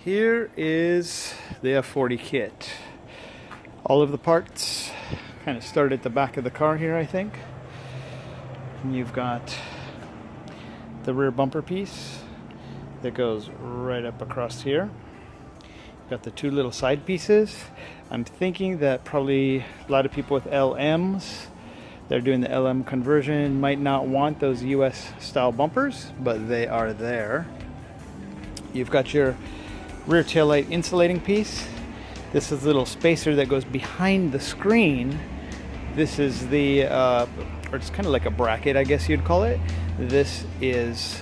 Here is the F40 kit. All of the parts kind of start at the back of the car here, I think. And you've got the rear bumper piece that goes right up across here. You've got the two little side pieces. I'm thinking that probably a lot of people with LMs, they're doing the LM conversion, might not want those US style bumpers, but they are there. You've got your rear taillight insulating piece. This is a little spacer that goes behind the screen. This is the, or it's kind of like a bracket, I guess you'd call it. This is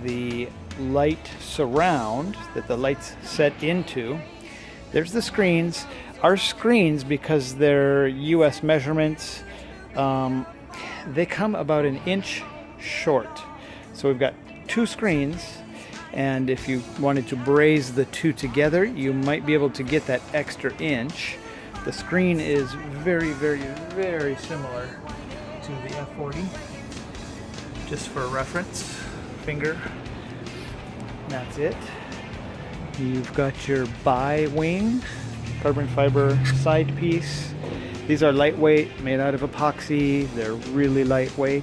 the light surround that the lights set into. There's the screens. Our screens, because they're US measurements, they come about an inch short. So we've got two screens, and if you wanted to braze the two together, you might be able to get that extra inch. The screen is very, very, very similar to the F40. Just for reference, finger. That's it. You've got your bi-wing carbon fiber side piece. These are lightweight, made out of epoxy. They're really lightweight.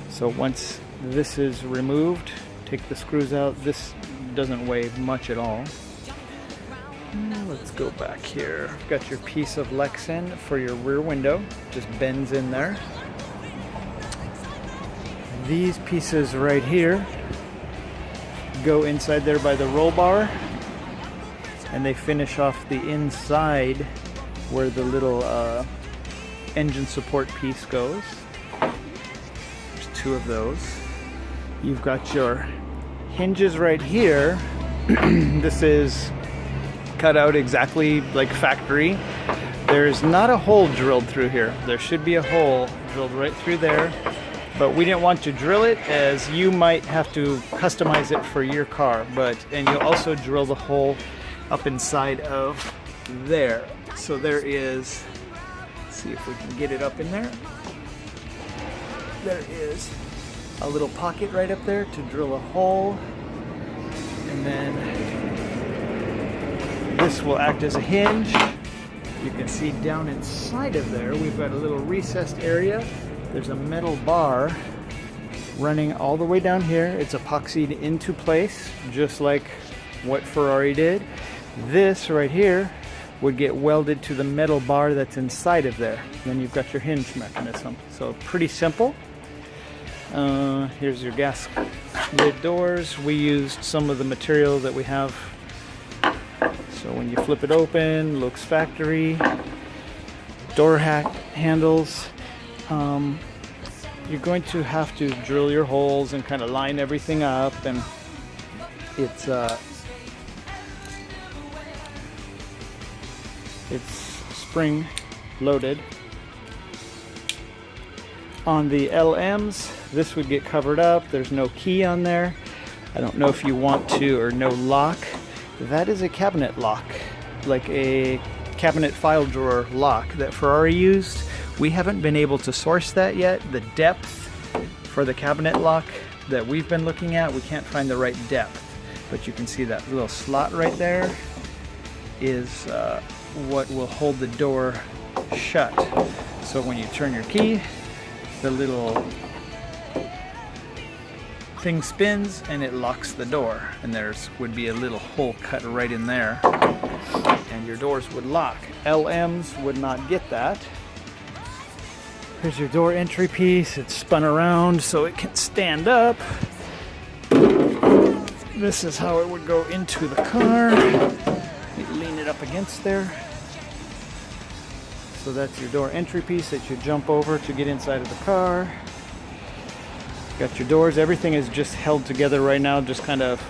So once this is removed, take the screws out. This doesn't weigh much at all. Let's go back here. You've got your piece of Lexan for your rear window. Just bends in there. These pieces right here go inside there by the roll bar, and they finish off the inside where the little engine support piece goes. There's two of those. You've got your hinges right here. This is cut out exactly like factory. There's not a hole drilled through here. There should be a hole drilled right through there, but we didn't want to drill it, as you might have to customize it for your car. And you'll also drill the hole up inside of there. So there is, let's see if we can get it up in there. There is a little pocket right up there to drill a hole, and then this will act as a hinge. You can see down inside of there we've got a little recessed area. There's a metal bar running all the way down here. It's epoxied into place, just like what Ferrari did. This right here would get welded to the metal bar that's inside of there. Then you've got your hinge mechanism. So pretty simple. Here's your gas lid doors. We used some of the material that we have. So when you flip it open, looks factory. Door handles. You're going to have to drill your holes and kind of line everything up, and it's spring loaded. On the LMs, this would get covered up. There's no key on there. I don't know if you want to, or no lock. That is a cabinet lock, like a cabinet file drawer lock that Ferrari used. We haven't been able to source that yet. The depth for the cabinet lock that we've been looking at, we can't find the right depth. But you can see that little slot right there is what will hold the door shut. So when you turn your key, the little thing spins and it locks the door, and there's would be a little hole cut right in there, and your doors would lock. LMs would not get that. Here's your door entry piece. It's spun around so it can stand up. This is how it would go into the car. You lean it up against there. So that's your door entry piece that you jump over to get inside of the car. Got your doors. Everything is just held together right now, just kind of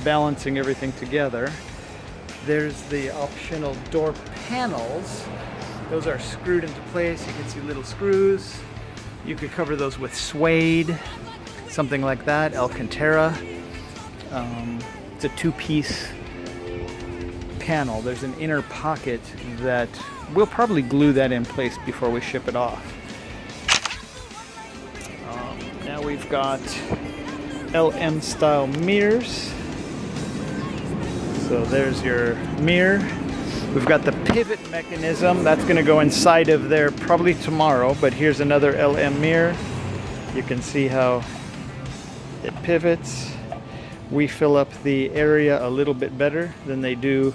balancing everything together. There's the optional door panels. Those are screwed into place. You can see little screws. You could cover those with suede, something like that, Alcantara. It's a two-piece panel. There's an inner pocket that we'll probably glue that in place before we ship it off. Now we've got LM style mirrors. So there's your mirror. We've got the pivot mechanism. That's going to go inside of there probably tomorrow, but here's another LM mirror. You can see how it pivots. We fill up the area a little bit better than they do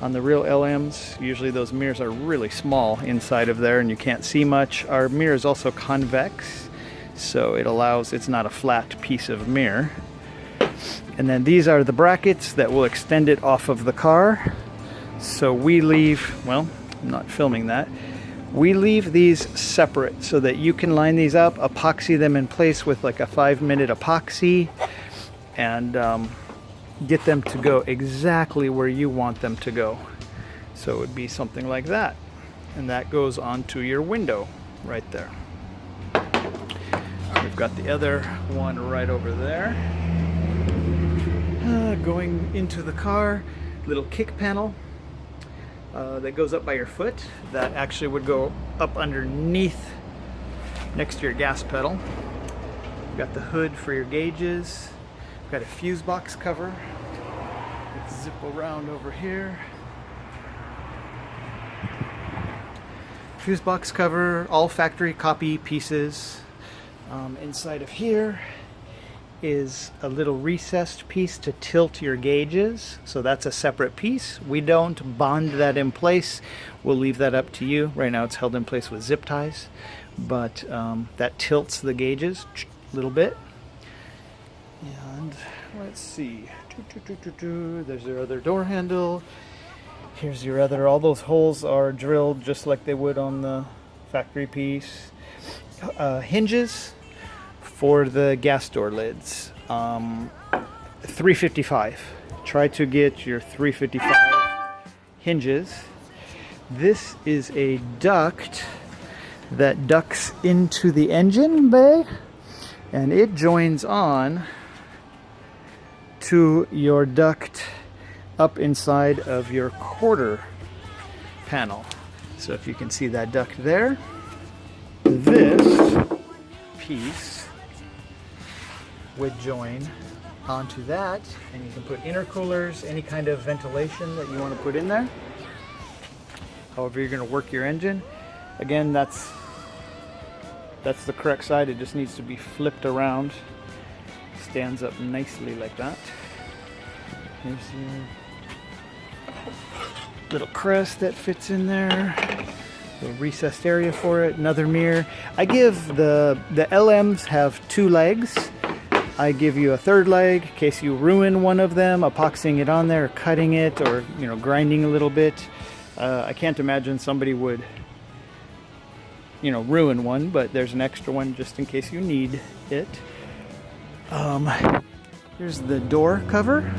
on the real LMs. Usually those mirrors are really small inside of there and you can't see much. Our mirror is also convex, so it's not a flat piece of mirror. And then these are the brackets that will extend it off of the car. So we leave, well, I'm not filming that. We leave these separate so that you can line these up, epoxy them in place with like a 5-minute epoxy, and get them to go exactly where you want them to go. So it would be something like that. And that goes onto your window right there. We've got the other one right over there. Going into the car, little kick panel that goes up by your foot. That actually would go up underneath, next to your gas pedal. You've got the hood for your gauges. You've got a fuse box cover. Let's zip around over here. Fuse box cover, all factory copy pieces. Inside of here is a little recessed piece to tilt your gauges, so that's a separate piece. We don't bond that in place. We'll leave that up to you. Right now it's held in place with zip ties, but that tilts the gauges a little bit. And let's see, there's your other door handle. Here's your other, all those holes are drilled just like they would on the factory piece. Hinges for the gas door lids. 355. Try to get your 355 hinges. This is a duct that ducts into the engine bay, and it joins on to your duct up inside of your quarter panel. So if you can see that duct there, this piece would join onto that, and you can put intercoolers, any kind of ventilation that you want to put in there. However you're going to work your engine. Again, that's the correct side. It just needs to be flipped around. Stands up nicely like that. Here's your little crest that fits in there. Little recessed area for it. Another mirror. I give the LMs have 2 legs. I give you a 3rd leg in case you ruin one of them, epoxying it on there, cutting it, or grinding a little bit. I can't imagine somebody would ruin one, but there's an extra one just in case you need it. Here's the door cover.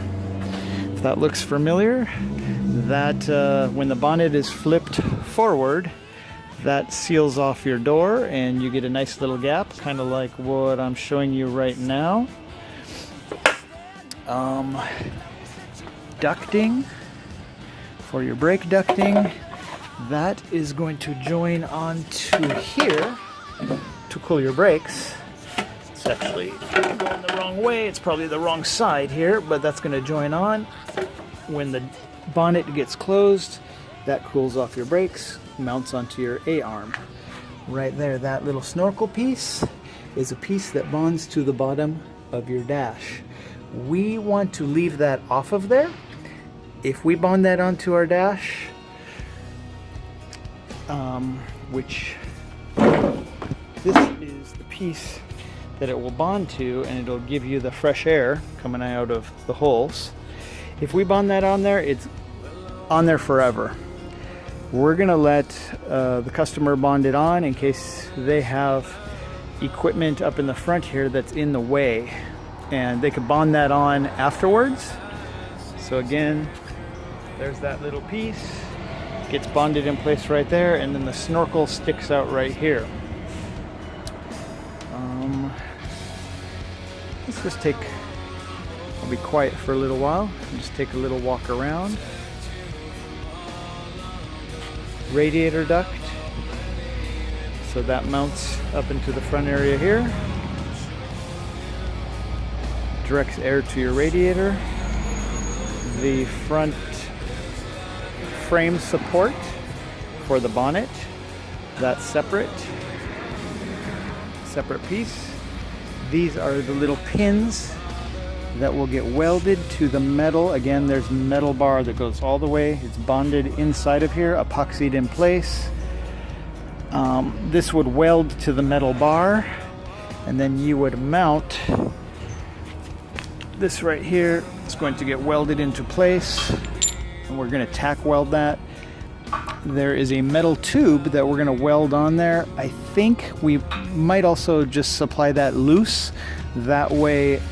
If that looks familiar, that when the bonnet is flipped forward, that seals off your door and you get a nice little gap, kind of like what I'm showing you right now. Ducting for your brake ducting, that is going to join onto here to cool your brakes. It's actually going the wrong way. It's probably the wrong side here, but that's going to join on. When the bonnet gets closed, that cools off your brakes, mounts onto your A-arm. Right there, that little snorkel piece is a piece that bonds to the bottom of your dash. We want to leave that off of there. If we bond that onto our dash, which this is the piece that it will bond to, and it'll give you the fresh air coming out of the holes. If we bond that on there, it's on there forever. We're gonna let the customer bond it on in case they have equipment up in the front here that's in the way, and they could bond that on afterwards. So again, there's that little piece, gets bonded in place right there, and then the snorkel sticks out right here. Let's just I'll be quiet for a little while and just take a little walk around. Radiator duct, so that mounts up into the front area here, directs air to your radiator. the front frame support for the bonnet. That's separate piece. These are the little pins that will get welded to the metal. Again, there's metal bar that goes all the way. It's bonded inside of here, epoxied in place. This would weld to the metal bar, and then you would mount this right here. It's going to get welded into place, and we're going to tack weld that. There is a metal tube that we're going to weld on there. I think we might also just supply that loose. That way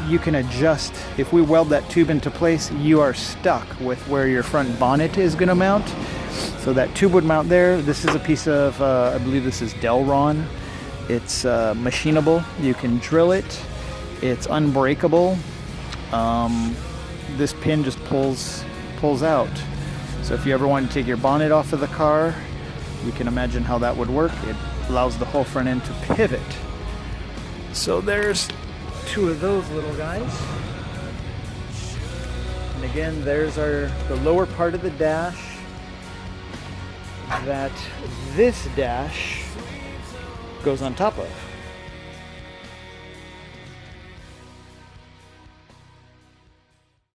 you can adjust. If we weld that tube into place, you are stuck with where your front bonnet is going to mount. So that tube would mount there. This is a piece of, I believe this is Delron. It's machinable. You can drill it. It's unbreakable. This pin just pulls out. So if you ever want to take your bonnet off of the car, you can imagine how that would work. It allows the whole front end to pivot. So there's two of those little guys. And again, there's the lower part of the dash that this dash goes on top of.